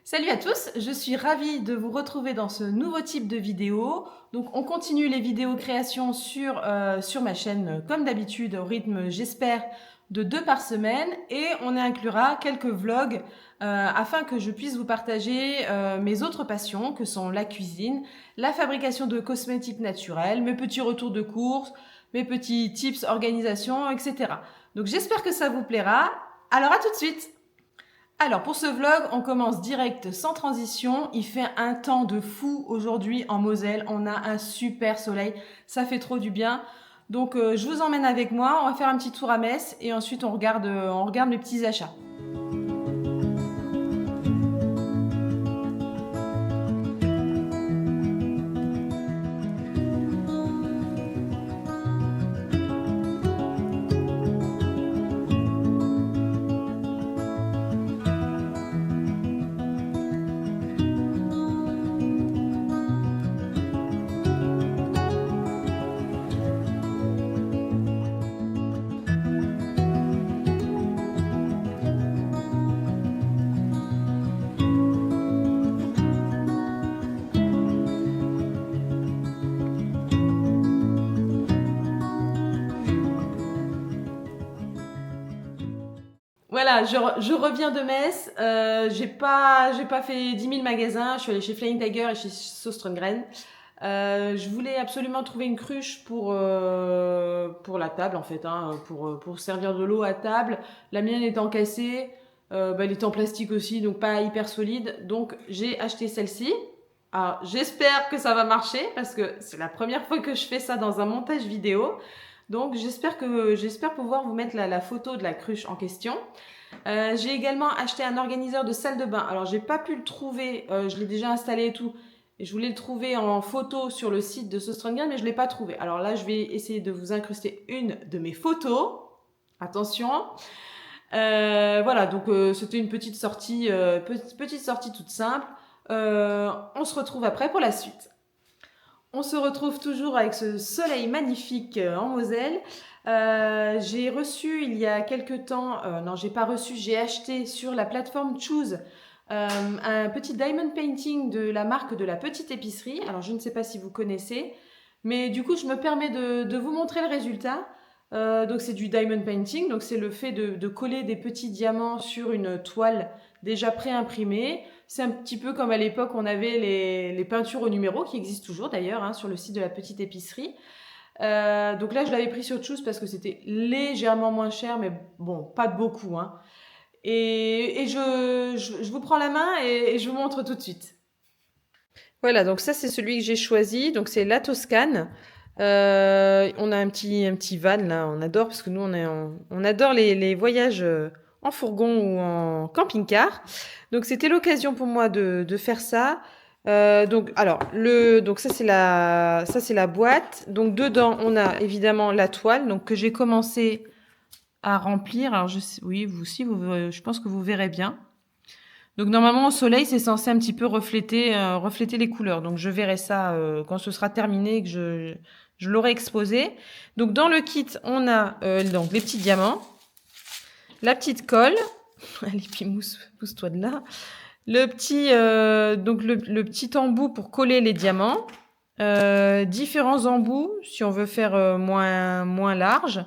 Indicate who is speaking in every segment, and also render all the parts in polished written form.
Speaker 1: Salut à tous, je suis ravie de vous retrouver dans ce nouveau type de vidéo. Donc on continue les vidéos création sur ma chaîne comme d'habitude au rythme, j'espère, de 2 par semaine et on inclura quelques vlogs afin que je puisse vous partager mes autres passions que sont la cuisine, la fabrication de cosmétiques naturels, mes petits retours de courses, mes petits tips organisation, etc. Donc j'espère que ça vous plaira. Alors à tout de suite! Alors pour ce vlog, on commence direct sans transition. Il fait un temps de fou aujourd'hui en Moselle. On a un super soleil, ça fait trop du bien. Donc je vous emmène avec moi, on va faire un petit tour à Metz et ensuite on regarde mes petits achats. Voilà, je reviens de Metz. J'ai pas fait 10 000 magasins. Je suis allée chez Flying Tiger et chez Sostrengren. Je voulais absolument trouver une cruche pour la table en fait, hein, pour servir de l'eau à table. La mienne étant cassée, elle était en plastique aussi, donc pas hyper solide. Donc j'ai acheté celle-ci. Alors j'espère que ça va marcher parce que c'est la première fois que je fais ça dans un montage vidéo. Donc j'espère pouvoir vous mettre la photo de la cruche en question. J'ai également acheté un organiseur de salle de bain. Alors j'ai pas pu le trouver, je l'ai déjà installé et tout. Et je voulais le trouver en photo sur le site de Sostrengren, mais je l'ai pas trouvé. Alors là, je vais essayer de vous incruster une de mes photos. Attention. Voilà, donc c'était une petite sortie toute simple. On se retrouve après pour la suite. On se retrouve toujours avec ce soleil magnifique en Moselle. J'ai reçu il y a quelques temps, non j'ai pas reçu, j'ai acheté sur la plateforme Choose un petit diamond painting de la marque de la petite épicerie. Alors je ne sais pas si vous connaissez, mais du coup je me permets de vous montrer le résultat. Donc c'est du diamond painting, donc c'est le fait de coller des petits diamants sur une toile déjà pré-imprimée. C'est un petit peu comme à l'époque on avait les peintures au numéro, qui existent toujours d'ailleurs hein, sur le site de la petite épicerie. Donc là je l'avais pris sur Choose parce que c'était légèrement moins cher, mais bon, pas de beaucoup. Hein. Et je vous prends la main et je vous montre tout de suite. Voilà, donc ça c'est celui que j'ai choisi, donc c'est la Toscane. On a un petit van là, on adore parce que nous on adore les voyages en fourgon ou en camping-car. Donc c'était l'occasion pour moi de faire ça. Donc ça c'est la boîte. Donc dedans on a évidemment la toile donc que j'ai commencé à remplir. Alors oui vous aussi je pense que vous verrez bien. Donc normalement au soleil c'est censé un petit peu refléter les couleurs. Donc je verrai ça quand ce sera terminé et que je l'aurai exposé. Donc dans le kit on a donc les petits diamants, la petite colle. Allez puis pousse-toi de là. Le petit embout pour coller les diamants. Différents embouts si on veut faire moins large.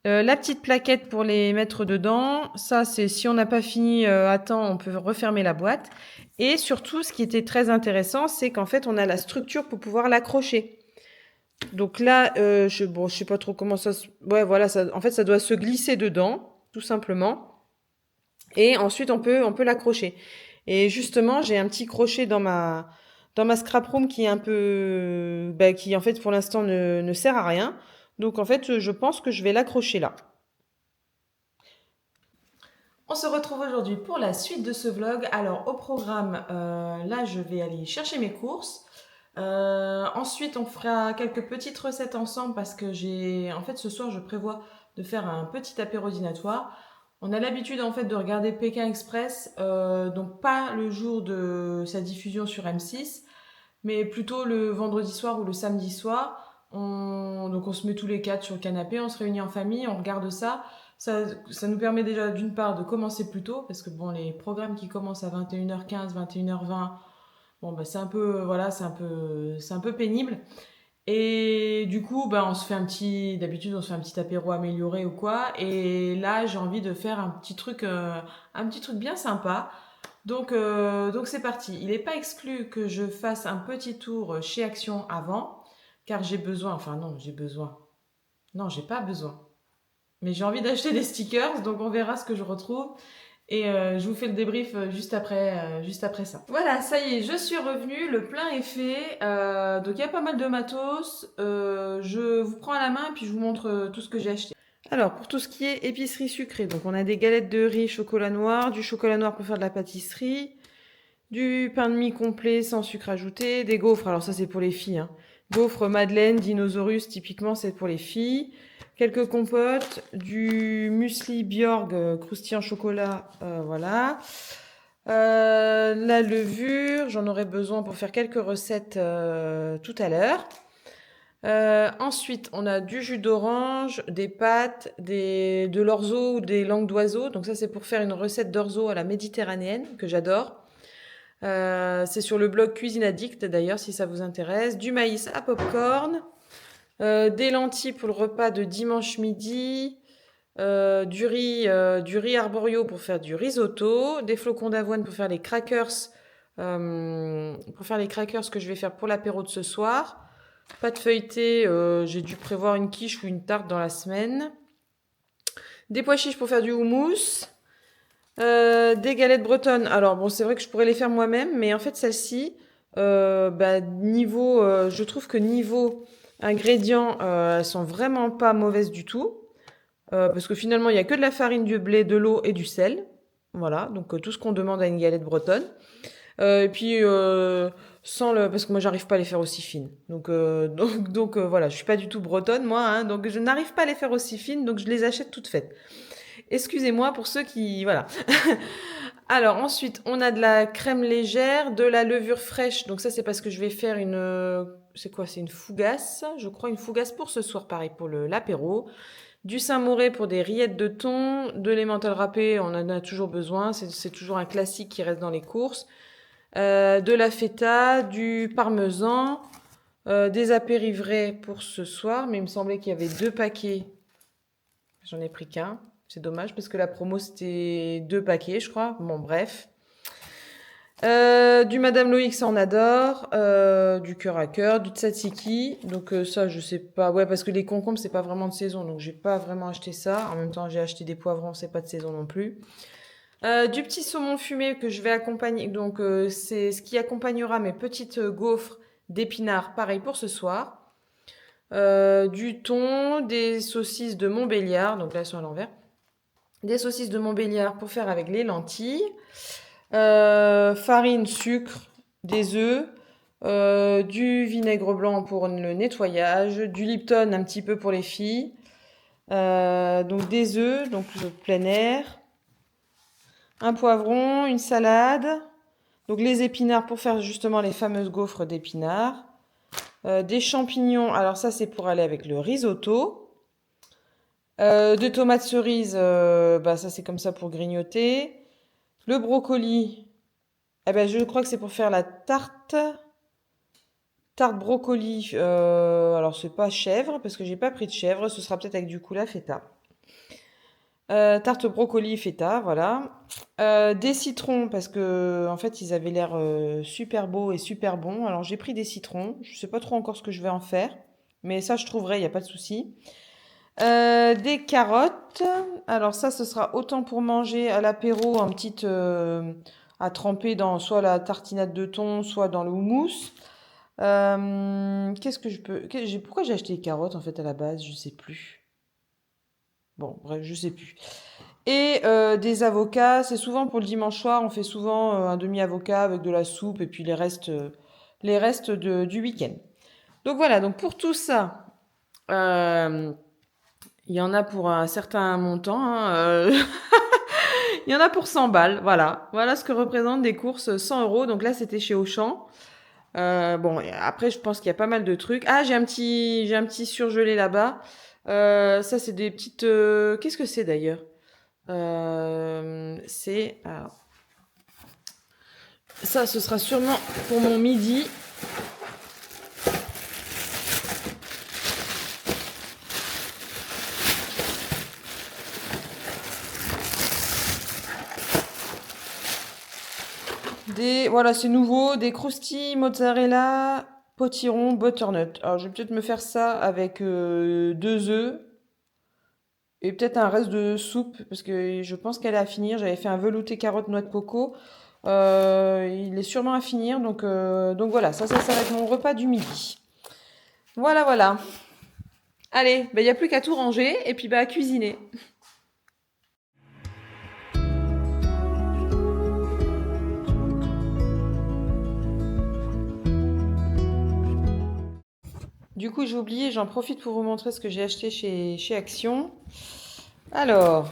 Speaker 1: La petite plaquette pour les mettre dedans, ça c'est si on n'a pas fini à temps, on peut refermer la boîte. Et surtout, ce qui était très intéressant, c'est qu'en fait, on a la structure pour pouvoir l'accrocher. Donc là, je sais pas trop comment ça. Ouais, voilà, en fait, ça doit se glisser dedans, tout simplement. Et ensuite, on peut l'accrocher. Et justement, j'ai un petit crochet dans ma scrap room qui est un peu, qui en fait pour l'instant ne sert à rien. Donc en fait, je pense que je vais l'accrocher là. On se retrouve aujourd'hui pour la suite de ce vlog. Alors au programme, là je vais aller chercher mes courses. Ensuite on fera quelques petites recettes ensemble parce que en fait ce soir je prévois de faire un petit apéro dînatoire. On a l'habitude en fait de regarder Pékin Express, donc pas le jour de sa diffusion sur M6, mais plutôt le vendredi soir ou le samedi soir. Donc on se met tous les quatre sur le canapé, on se réunit en famille, on regarde ça. Ça nous permet déjà d'une part de commencer plus tôt, parce que bon, les programmes qui commencent à 21h15, 21h20, bon, bah, c'est un peu, voilà, c'est un peu pénible. Et du coup, bah, d'habitude, on se fait un petit apéro amélioré ou quoi. Et là, j'ai envie de faire un petit truc bien sympa. Donc c'est parti. Il n'est pas exclu que je fasse un petit tour chez Action avant, car j'ai besoin, enfin non, j'ai besoin. Non, j'ai pas besoin. Mais j'ai envie d'acheter des stickers, donc on verra ce que je retrouve. Et je vous fais le débrief juste après ça. Voilà, ça y est, je suis revenue, le plein est fait. Donc il y a pas mal de matos. Je vous prends à la main et puis je vous montre tout ce que j'ai acheté. Alors, pour tout ce qui est épicerie sucrée, donc on a des galettes de riz chocolat noir, du chocolat noir pour faire de la pâtisserie, du pain de mie complet sans sucre ajouté, des gaufres, alors ça c'est pour les filles, hein. Gaufres Madeleine, Dinosaurus, typiquement c'est pour les filles. Quelques compotes, du muesli Bjorg croustillant chocolat, voilà. La levure, j'en aurai besoin pour faire quelques recettes tout à l'heure. Ensuite, on a du jus d'orange, des pâtes, de l'orzo ou des langues d'oiseau. Donc ça, c'est pour faire une recette d'orzo à la méditerranéenne que j'adore. C'est sur le blog Cuisine Addict d'ailleurs, si ça vous intéresse. Du maïs à popcorn, des lentilles pour le repas de dimanche midi, du riz arborio pour faire du risotto, des flocons d'avoine pour faire les crackers, que je vais faire pour l'apéro de ce soir. Pâte feuilletée, j'ai dû prévoir une quiche ou une tarte dans la semaine. Des pois chiches pour faire du houmous. Des galettes bretonnes. Alors bon, c'est vrai que je pourrais les faire moi-même, mais en fait celles-ci, je trouve que niveau ingrédients, elles sont vraiment pas mauvaises du tout. Parce que finalement, il y a que de la farine, du blé, de l'eau et du sel. Voilà, donc tout ce qu'on demande à une galette bretonne. Et puis parce que moi j'arrive pas à les faire aussi fines. Donc voilà, je suis pas du tout bretonne moi, hein, donc je n'arrive pas à les faire aussi fines, donc je les achète toutes faites. Excusez-moi pour ceux qui voilà. Alors ensuite, on a de la crème légère, de la levure fraîche. Donc ça c'est parce que je vais faire c'est quoi? C'est une fougasse, je crois, une fougasse pour ce soir, pareil pour l'apéro. Du Saint-Moré pour des rillettes de thon, de l'emmental râpé, on en a toujours besoin, c'est toujours un classique qui reste dans les courses. De la feta, du parmesan, des apérivrés pour ce soir, mais il me semblait qu'il y avait 2 paquets. J'en ai pris qu'un. C'est dommage parce que la promo c'était 2 paquets, je crois. Bon, bref. Du Madame Loïc, ça on adore. Du cœur à cœur, du tzatziki. Donc ça, je sais pas. Ouais, parce que les concombres, c'est pas vraiment de saison. Donc j'ai pas vraiment acheté ça. En même temps, j'ai acheté des poivrons, c'est pas de saison non plus. Du petit saumon fumé que je vais accompagner. Donc c'est ce qui accompagnera mes petites gaufres d'épinards. Pareil pour ce soir. Du thon, des saucisses de Montbéliard. Donc là, elles sont à l'envers. Des saucisses de Montbéliard pour faire avec les lentilles. Farine, sucre, des œufs, du vinaigre blanc pour le nettoyage, du Lipton un petit peu pour les filles, donc des œufs, donc plein air, un poivron, une salade, donc les épinards pour faire justement les fameuses gaufres d'épinards, des champignons, alors ça c'est pour aller avec le risotto, de tomates cerises, ça c'est comme ça pour grignoter. Le brocoli, je crois que c'est pour faire la tarte brocoli. Alors c'est pas chèvre parce que j'ai pas pris de chèvre, ce sera peut-être avec du coula feta. Tarte brocoli feta, voilà. Des citrons parce que en fait ils avaient l'air super beaux et super bons. Alors j'ai pris des citrons, je sais pas trop encore ce que je vais en faire, mais ça je trouverai, il y a pas de souci. Des carottes. Alors ça, ce sera autant pour manger à l'apéro, à tremper dans soit la tartinade de thon, soit dans le houmous. Qu'est-ce que je peux... Pourquoi j'ai acheté les carottes en fait à la base? Je sais plus. Bon, bref, je sais plus. Et des avocats, c'est souvent pour le dimanche soir, on fait souvent un demi-avocat avec de la soupe et puis les restes du week-end. Donc voilà, donc pour tout ça, il y en a pour un certain montant, hein, il y en a pour 100 balles, voilà. Voilà ce que représentent des courses 100 €. Donc là, c'était chez Auchan. Bon, après, je pense qu'il y a pas mal de trucs. Ah, j'ai un petit surgelé là-bas. Ça, c'est des petites... Qu'est-ce que c'est d'ailleurs? C'est... alors, ça, ce sera sûrement pour mon midi. Voilà, c'est nouveau, des croustilles mozzarella potiron butternut. Alors, je vais peut-être me faire ça avec 2 œufs et peut-être un reste de soupe parce que je pense qu'elle est à finir. J'avais fait un velouté carotte noix de coco. Il est sûrement à finir, donc voilà, ça va être mon repas du midi. Voilà, voilà. Allez, il n'y a plus qu'à tout ranger et puis à cuisiner. Du coup, j'ai oublié, j'en profite pour vous montrer ce que j'ai acheté chez Action. Alors,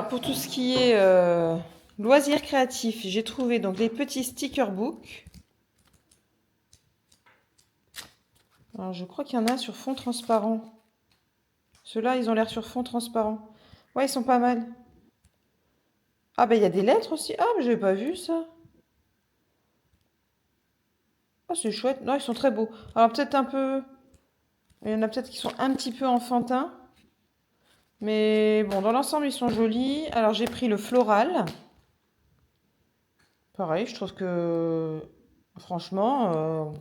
Speaker 1: pour tout ce qui est loisirs créatifs, j'ai trouvé donc les petits sticker books. Alors, je crois qu'il y en a sur fond transparent. Ceux-là, ils ont l'air sur fond transparent. Ouais, ils sont pas mal. Ah, ben il y a des lettres aussi. Ah, mais j'avais pas vu ça. Ah, c'est chouette. Non, ils sont très beaux. Alors, peut-être un peu... Il y en a peut-être qui sont un petit peu enfantins. Mais bon, dans l'ensemble, ils sont jolis. Alors, j'ai pris le floral. Pareil, je trouve que... Franchement,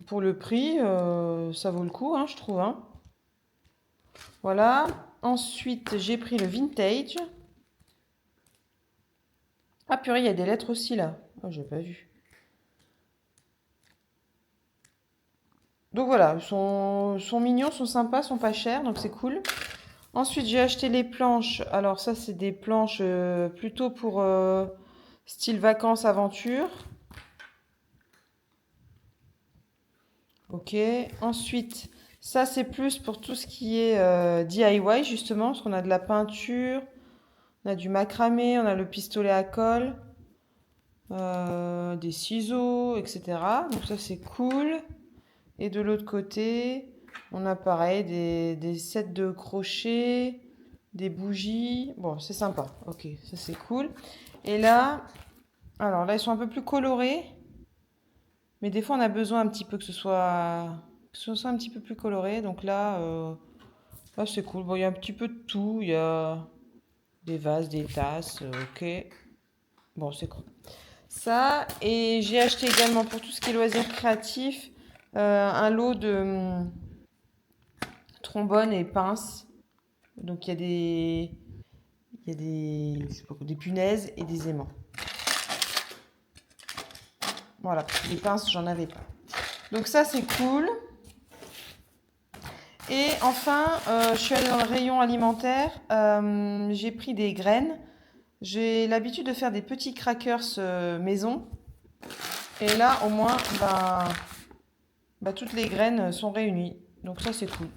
Speaker 1: pour le prix, ça vaut le coup, hein, je trouve. Hein. Voilà. Ensuite, j'ai pris le vintage. Ah, purée, il y a des lettres aussi, là. Oh, j'ai pas vu. Donc voilà, ils sont mignons, sont sympas, sont pas chers, donc c'est cool. Ensuite, j'ai acheté les planches. Alors ça, c'est des planches plutôt pour style vacances, aventure. Ok. Ensuite, ça, c'est plus pour tout ce qui est DIY, justement, parce qu'on a de la peinture, on a du macramé, on a le pistolet à colle, des ciseaux, etc. Donc ça, c'est cool. Et de l'autre côté, on a pareil des sets de crochets, des bougies. Bon, c'est sympa. Ok, ça c'est cool. Et là, alors là, ils sont un peu plus colorés. Mais des fois, on a besoin un petit peu que ce soit un petit peu plus coloré. Donc là c'est cool. Bon, il y a un petit peu de tout. Il y a des vases, des tasses. Ok. Bon, c'est cool. Ça, et j'ai acheté également pour tout ce qui est loisirs créatifs un lot de trombones et pinces. Donc il y a je sais pas quoi, des punaises et des aimants. Voilà, les pinces, j'en avais pas. Donc ça, c'est cool. Et enfin, je suis allée dans le rayon alimentaire. J'ai pris des graines. J'ai l'habitude de faire des petits crackers maison. Et là, au moins, toutes les graines sont réunies. Donc ça, c'est cool.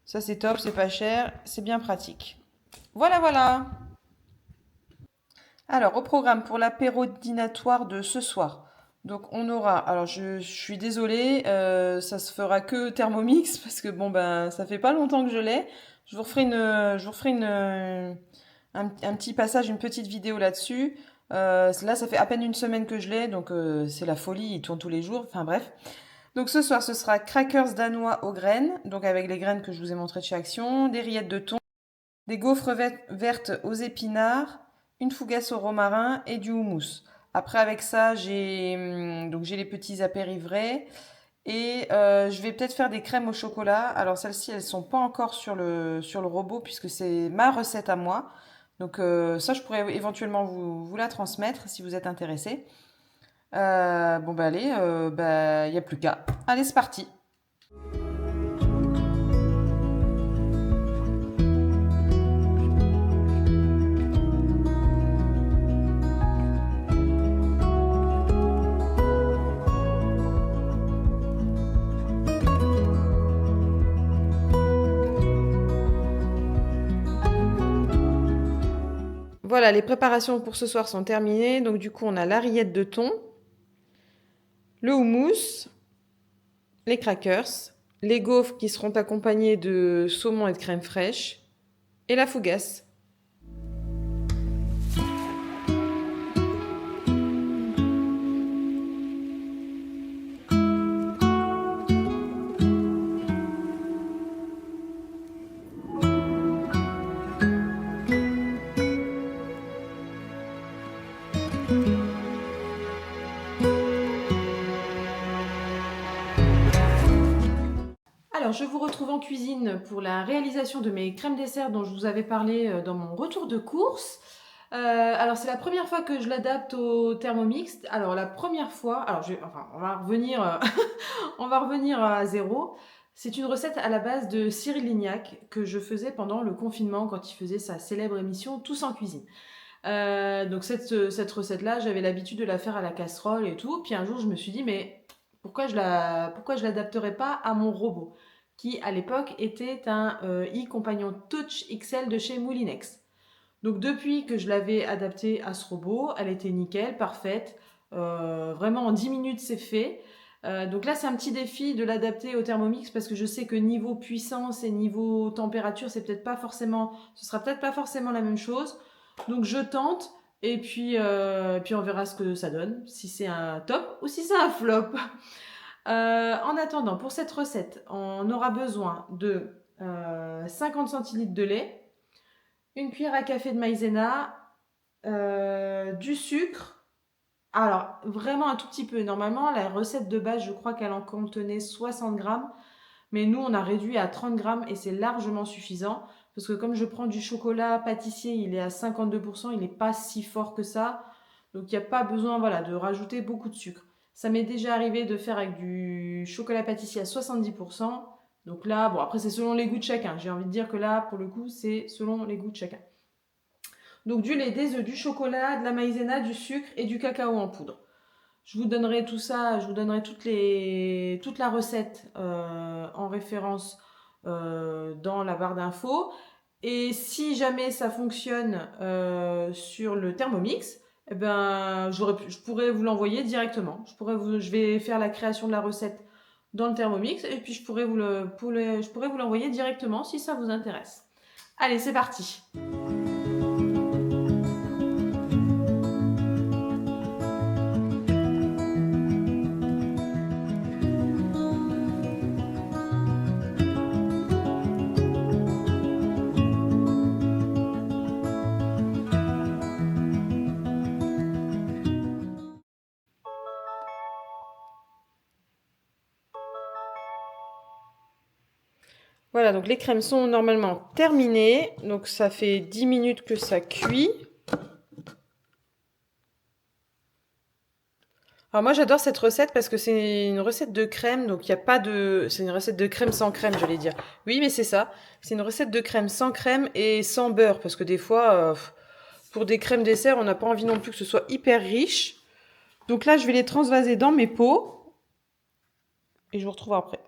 Speaker 1: Ça, c'est top, c'est pas cher, c'est bien pratique. Voilà, voilà. Alors, au programme pour l'apéro dînatoire de ce soir. Donc, on aura. Alors, je suis désolée, ça se fera que Thermomix parce que bon, ben, ça fait pas longtemps que je l'ai. Je vous ferai un petit passage, une petite vidéo là-dessus. Là, ça fait à peine une semaine que je l'ai, donc c'est la folie, il tourne tous les jours. Enfin, bref. Donc, ce soir, ce sera crackers danois aux graines, donc avec les graines que je vous ai montrées de chez Action, des rillettes de thon, des gaufres vertes aux épinards, une fougasse au romarin et du houmous. Après, avec ça, j'ai les petits apérivrés et je vais peut-être faire des crèmes au chocolat. Alors, celles-ci, elles sont pas encore sur le robot puisque c'est ma recette à moi. Donc, ça, je pourrais éventuellement vous la transmettre si vous êtes intéressé. Bon, bah allez, il n'y a plus qu'à. Allez, c'est parti. Voilà, les préparations pour ce soir sont terminées. Donc du coup, on a la rillette de thon, le houmous, les crackers, les gaufres qui seront accompagnés de saumon et de crème fraîche, et la fougasse. Alors, je vous retrouve en cuisine pour la réalisation de mes crèmes dessert dont je vous avais parlé dans mon retour de course. Alors, c'est la première fois que je l'adapte au Thermomix. Alors, la première fois, alors on va revenir, on va revenir à zéro. C'est une recette à la base de Cyril Lignac que je faisais pendant le confinement quand il faisait sa célèbre émission Tous en cuisine. Donc cette recette-là, j'avais l'habitude de la faire à la casserole et tout. Puis un jour, je me suis dit, mais pourquoi je l'adapterais pas à mon robot, qui à l'époque était un i-Compagnon Touch XL de chez Moulinex. Donc depuis que je l'avais adapté à ce robot, elle était nickel, parfaite. Vraiment en 10 minutes, c'est fait. Donc là, c'est un petit défi de l'adapter au Thermomix parce que je sais que niveau puissance et niveau température, ce sera peut-être pas forcément la même chose. Donc je tente et puis on verra ce que ça donne, si c'est un top ou si c'est un flop. En attendant, pour cette recette, on aura besoin de 50 centilitres de lait, une cuillère à café de maïzena, du sucre. Alors, vraiment un tout petit peu. Normalement, la recette de base, je crois qu'elle en contenait 60 grammes. Mais nous, on a réduit à 30 grammes et c'est largement suffisant. Parce que comme je prends du chocolat pâtissier, il est à 52%, il n'est pas si fort que ça. Donc, il n'y a pas besoin de rajouter beaucoup de sucre. Ça m'est déjà arrivé de faire avec du chocolat pâtissier à 70%. Donc là, bon, après, c'est selon les goûts de chacun. J'ai envie de dire que là, pour le coup, c'est selon les goûts de chacun. Donc, du lait, des œufs, du chocolat, de la maïzena, du sucre et du cacao en poudre. Je vous donnerai tout ça, je vous donnerai toute la recette en référence dans la barre d'infos. Et si jamais ça fonctionne sur le Thermomix, eh ben, je pourrais vous l'envoyer directement. Je vais faire la création de la recette dans le Thermomix et puis je pourrais vous l'envoyer directement si ça vous intéresse. Allez, c'est parti! Voilà, donc les crèmes sont normalement terminées. Donc ça fait 10 minutes que ça cuit. Alors moi j'adore cette recette parce que c'est une recette de crème, donc il n'y a pas de... C'est une recette de crème sans crème, j'allais dire. Oui, mais c'est ça. C'est une recette de crème sans crème et sans beurre. Parce que des fois, pour des crèmes dessert, on n'a pas envie non plus que ce soit hyper riche. Donc là, je vais les transvaser dans mes pots. Et je vous retrouve après.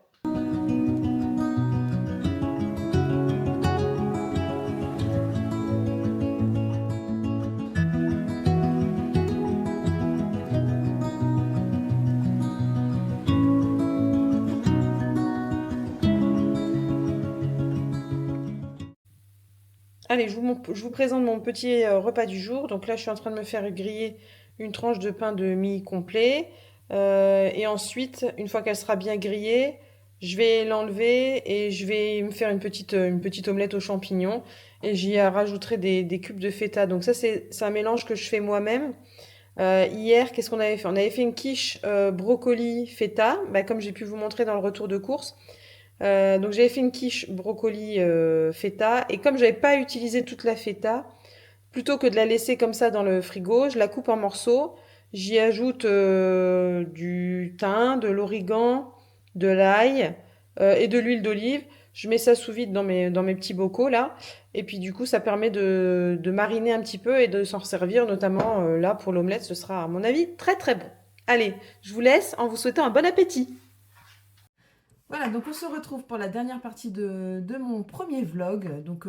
Speaker 1: Allez, je vous présente mon petit repas du jour. Donc là, je suis en train de me faire griller une tranche de pain de mie complet. Et ensuite, une fois qu'elle sera bien grillée, je vais l'enlever et je vais me faire une petite omelette aux champignons. Et j'y rajouterai des cubes de feta. Donc ça, c'est un mélange que je fais moi-même. Hier, qu'est-ce qu'on avait fait? On avait fait une quiche brocoli feta, comme j'ai pu vous montrer dans le retour de course. Donc j'avais fait une quiche brocoli feta et comme j'avais pas utilisé toute la feta, plutôt que de la laisser comme ça dans le frigo, je la coupe en morceaux, j'y ajoute du thym, de l'origan, de l'ail et de l'huile d'olive. Je mets ça sous vide dans mes petits bocaux là et puis du coup ça permet de mariner un petit peu et de s'en servir notamment là pour l'omelette, ce sera à mon avis très très bon. Allez, je vous laisse en vous souhaitant un bon appétit. Voilà, donc on se retrouve pour la dernière partie de mon premier vlog. Donc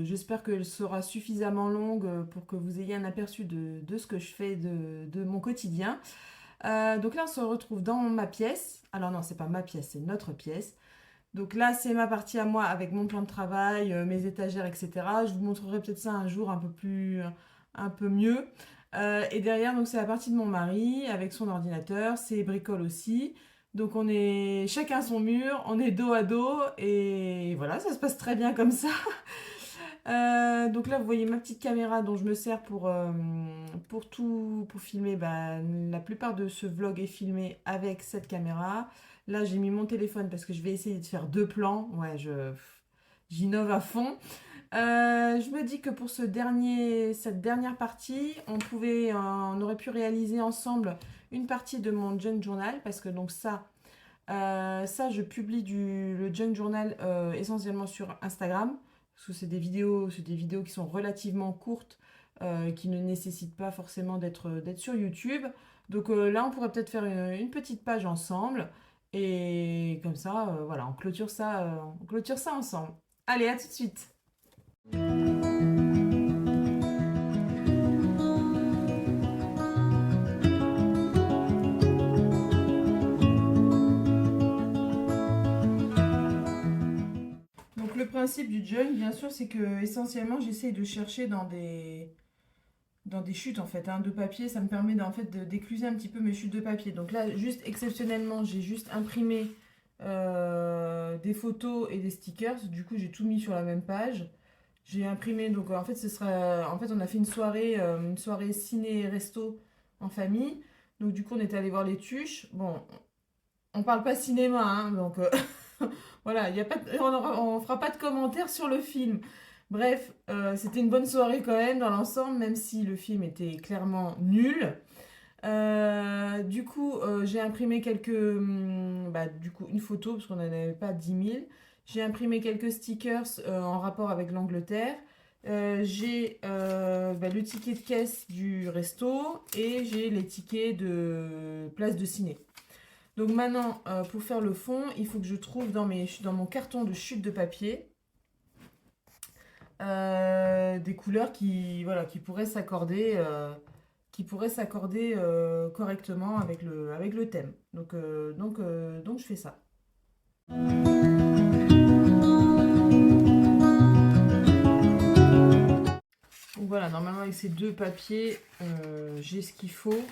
Speaker 1: j'espère qu'elle sera suffisamment longue pour que vous ayez un aperçu de ce que je fais de mon quotidien. Donc là, on se retrouve dans ma pièce. Alors non, c'est pas ma pièce, c'est notre pièce. Donc là, c'est ma partie à moi avec mon plan de travail, mes étagères, etc. Je vous montrerai peut-être ça un jour un peu mieux. Et derrière, donc c'est la partie de mon mari avec son ordinateur, ses bricoles aussi. Donc on est chacun son mur, on est dos à dos et voilà, ça se passe très bien comme ça. Donc là, vous voyez ma petite caméra dont je me sers pour filmer. Bah, la plupart de ce vlog est filmé avec cette caméra. Là, j'ai mis mon téléphone parce que je vais essayer de faire deux plans. Ouais, j'innove à fond. Je me dis que pour cette dernière partie, on aurait pu réaliser ensemble une partie de mon junk journal parce que donc ça, je publie le junk journal essentiellement sur Instagram parce que c'est des vidéos qui sont relativement courtes, qui ne nécessitent pas forcément d'être sur YouTube. Donc là, on pourrait peut-être faire une petite page ensemble et comme ça, voilà, on clôture ça ensemble. Allez, à tout de suite. Donc le principe du junk, bien sûr, c'est que essentiellement, j'essaye de chercher dans des chutes en fait, hein, de papier. Ça me permet en fait d'écluser un petit peu mes chutes de papier. Donc là, juste exceptionnellement, j'ai juste imprimé des photos et des stickers. Du coup, j'ai tout mis sur la même page. J'ai imprimé, donc en fait, en fait, on a fait une soirée ciné-resto en famille. Donc du coup, on est allé voir les tuches. Bon, on parle pas cinéma, hein, donc voilà, y a pas on fera pas de commentaires sur le film. Bref, c'était une bonne soirée quand même dans l'ensemble, même si le film était clairement nul. Du coup, j'ai imprimé du coup, une photo, parce qu'on n'en avait pas 10 000. J'ai imprimé quelques stickers en rapport avec l'Angleterre. J'ai le ticket de caisse du resto et j'ai les tickets de place de ciné. Donc maintenant, pour faire le fond, il faut que je trouve dans mon carton de chute de papier des couleurs voilà, qui pourraient s'accorder correctement avec le thème. Donc je fais ça. Donc voilà, normalement avec ces deux papiers, j'ai ce qu'il faut.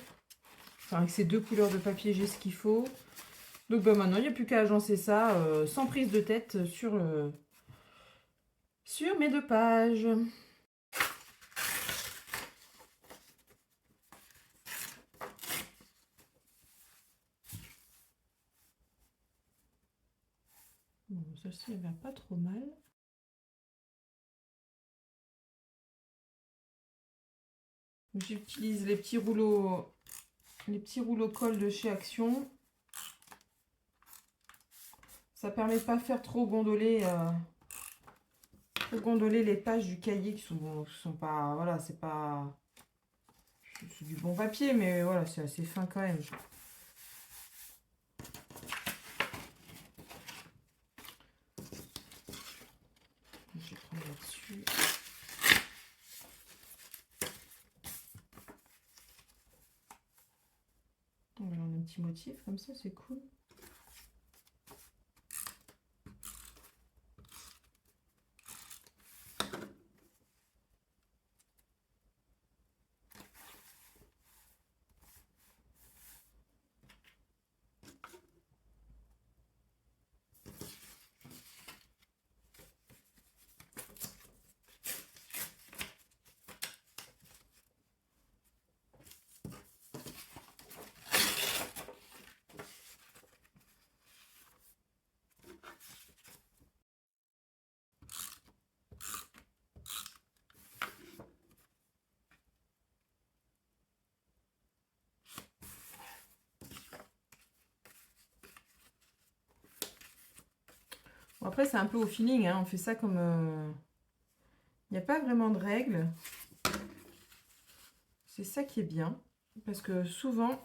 Speaker 1: Enfin, avec ces deux couleurs de papier, j'ai ce qu'il faut. Donc bah, maintenant, il n'y a plus qu'à agencer ça sans prise de tête sur mes deux pages. Bon, celle-ci, elle va pas trop mal. J'utilise les petits rouleaux colle de chez Action. Ça permet de pas faire trop gondoler les pages du cahier qui sont pas, voilà, c'est du bon papier, mais voilà, c'est assez fin quand même. Je vais prendre là-dessus. On a un petit motif comme ça, c'est cool. Bon, après, c'est un peu au feeling, hein, on fait ça comme... Il n'y a pas vraiment de règles. C'est ça qui est bien, parce que souvent,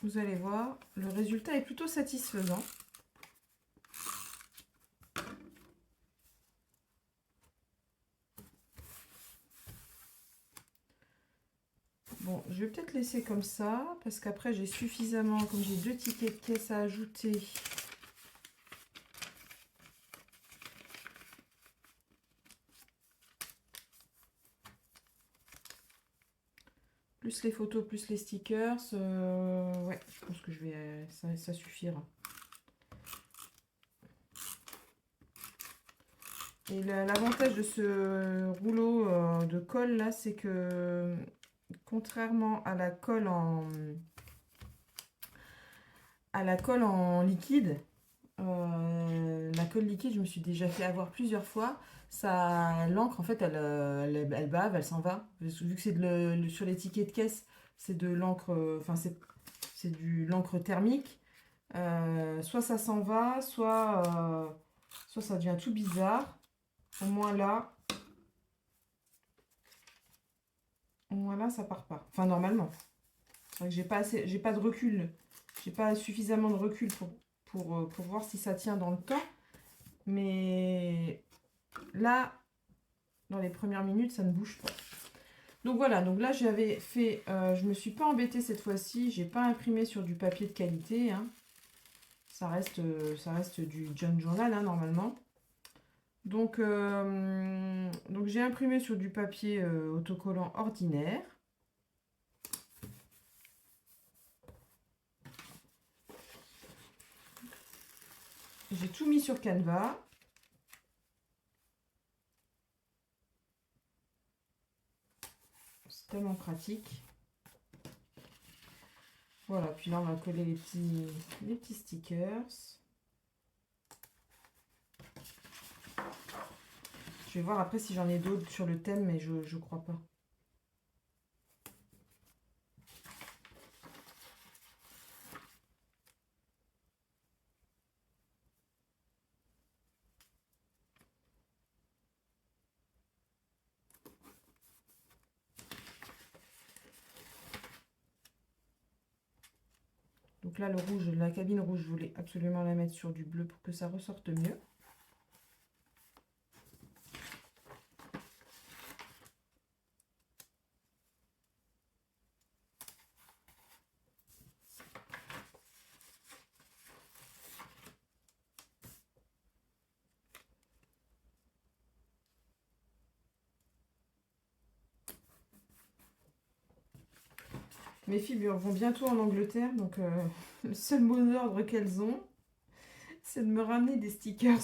Speaker 1: vous allez voir, le résultat est plutôt satisfaisant.
Speaker 2: je vais peut-être laisser comme ça, parce qu'après j'ai suffisamment, comme j'ai 2 tickets de caisse à ajouter. Plus les photos, plus les stickers. Ouais, je pense que je vais, ça suffira. Et l'avantage de ce rouleau de colle là, c'est que contrairement à la colle en liquide, la colle liquide, je me suis déjà fait avoir plusieurs fois. Ça, l'encre, en fait, elle bave, elle s'en va. Vu que c'est sur les tickets de caisse, c'est de l'encre, enfin, c'est l'encre thermique. Soit ça s'en va, soit ça devient tout bizarre. Au moins là, ça part pas. Enfin, normalement. C'est vrai que j'ai pas de recul. J'ai pas suffisamment de recul pour voir si ça tient dans le temps. Mais là, dans les premières minutes, ça ne bouge pas. Donc voilà, donc là j'avais fait, je me suis pas embêtée cette fois-ci, j'ai pas imprimé sur du papier de qualité, hein. Ça reste du John Journal hein, normalement. Donc j'ai imprimé sur du papier autocollant ordinaire. J'ai tout mis sur Canva. C'est tellement pratique. Voilà, puis là on va coller les petits stickers. Je vais voir après si j'en ai d'autres sur le thème, mais je crois pas. Donc là, le rouge, la cabine rouge, je voulais absolument la mettre sur du bleu pour que ça ressorte mieux. Mes filles vont bientôt en Angleterre, donc le seul mot d'ordre qu'elles ont, c'est de me ramener des stickers.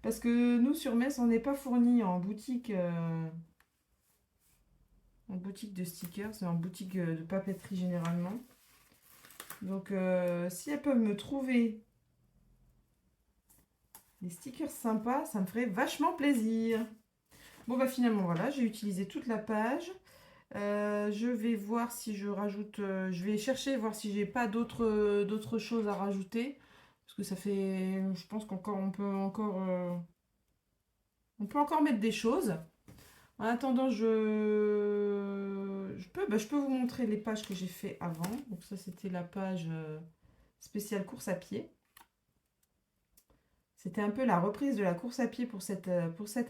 Speaker 2: Parce que nous, sur Metz, on n'est pas fournis en boutique de stickers, c'est en boutique de papeterie généralement. Donc si elles peuvent me trouver des stickers sympas, ça me ferait vachement plaisir. Bon bah finalement voilà, j'ai utilisé toute la page. Je vais voir si je rajoute, je vais chercher, voir si j'ai pas d'autres choses à rajouter. Parce que ça fait, je pense on peut encore mettre des choses. En attendant, je peux vous montrer les pages que j'ai fait avant. Donc ça, c'était la page spéciale course à pied. C'était un peu la reprise de la course à pied pour cette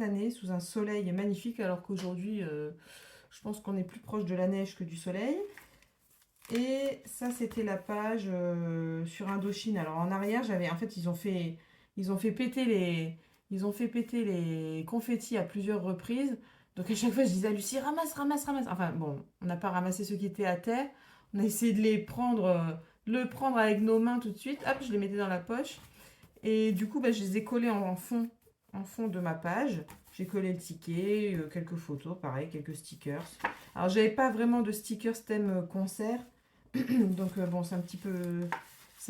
Speaker 2: année, sous un soleil magnifique, alors qu'aujourd'hui, je pense qu'on est plus proche de la neige que du soleil. Et ça, c'était la page sur Indochine. Alors en arrière, en fait, ils ont fait péter les confettis à plusieurs reprises. Donc à chaque fois, je disais à Lucie, ramasse, ramasse, ramasse. Enfin bon, on n'a pas ramassé ceux qui étaient à terre. On a essayé de le prendre avec nos mains tout de suite. Hop, je les mettais dans la poche. Et du coup, bah, je les ai collés en fond de ma page. J'ai collé le ticket, quelques photos, pareil, quelques stickers. Alors, j'avais pas vraiment de stickers thème concert. Donc, bon, c'est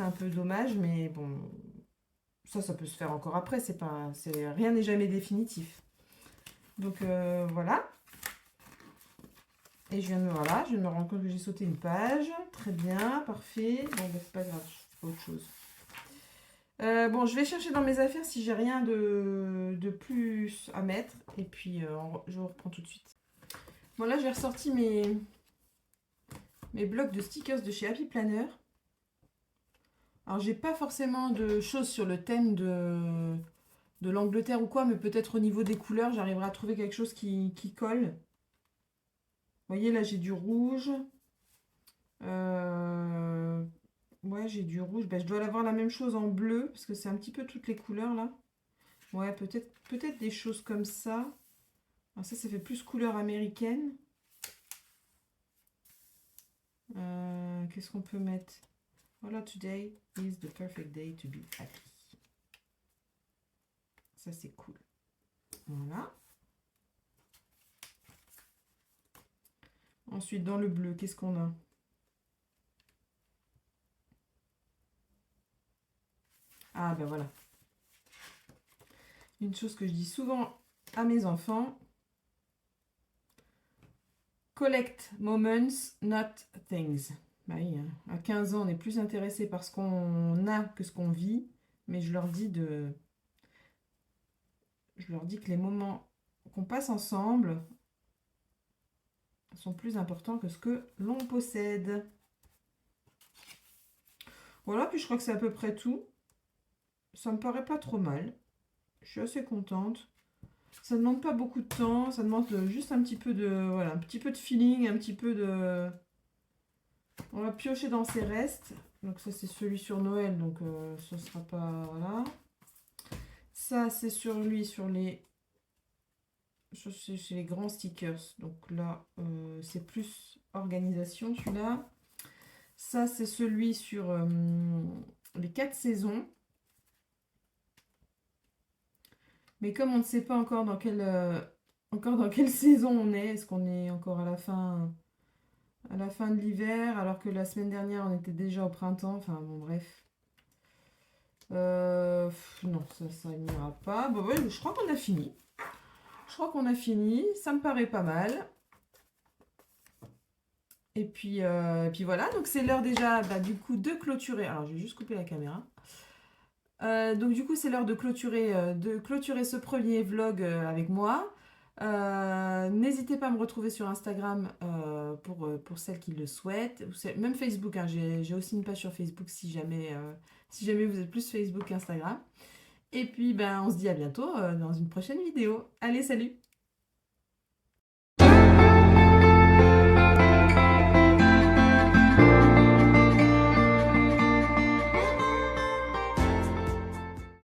Speaker 2: un peu dommage, mais bon, ça peut se faire encore après. Rien n'est jamais définitif. Donc, voilà. Et voilà, je viens de me rendre compte que j'ai sauté une page. Très bien, parfait. Bon, bah, c'est pas grave, je fais autre chose. Bon, je vais chercher dans mes affaires si j'ai rien de plus à mettre. Et puis, je reprends tout de suite. Bon, là, j'ai ressorti mes blocs de stickers de chez Happy Planner. Alors, j'ai pas forcément de choses sur le thème de l'Angleterre ou quoi, mais peut-être au niveau des couleurs, j'arriverai à trouver quelque chose qui colle. voyez, là, j'ai du rouge. Euh, Ouais, j'ai du rouge. Ben, je dois avoir la même chose en bleu, parce que c'est un petit peu toutes les couleurs, là. Ouais, peut-être des choses comme ça. Alors ça fait plus couleur américaine. Qu'est-ce qu'on peut mettre? Voilà, today is the perfect day to be happy. Ça, c'est cool. Voilà. Ensuite, dans le bleu, qu'est-ce qu'on a? Ah, ben voilà. Une chose que je dis souvent à mes enfants. Collect moments, not things. Bah oui, hein. À 15 ans, on est plus intéressé par ce qu'on a que ce qu'on vit. Mais je leur dis que les moments qu'on passe ensemble sont plus importants que ce que l'on possède. Voilà, puis je crois que c'est à peu près tout. Ça me paraît pas trop mal. Je suis assez contente. Ça ne demande pas beaucoup de temps, ça demande juste un petit peu de, voilà, un petit peu de feeling, un petit peu de... On va piocher dans ses restes. Donc ça c'est celui sur Noël, donc ce sera pas... Voilà. Ça c'est sur lui, sur les... Chez les grands stickers. Donc là, c'est plus organisation celui-là. Ça c'est celui sur les 4 saisons. Mais comme on ne sait pas encore encore dans quelle saison on est qu'on est encore à la fin de l'hiver, alors que la semaine dernière on était déjà au printemps, enfin bon bref. Non, ça n'ira pas. Bon, ouais, je crois qu'on a fini. Je crois qu'on a fini, ça me paraît pas mal. Et puis voilà, donc c'est l'heure déjà du coup de clôturer. Alors je vais juste couper la caméra. Donc du coup c'est l'heure de clôturer ce premier vlog avec moi. N'hésitez pas à me retrouver sur Instagram pour celles qui le souhaitent. Même Facebook, hein, j'ai aussi une page sur Facebook si jamais vous êtes plus Facebook qu'Instagram. Et puis ben, on se dit à bientôt dans une prochaine vidéo. Allez, salut!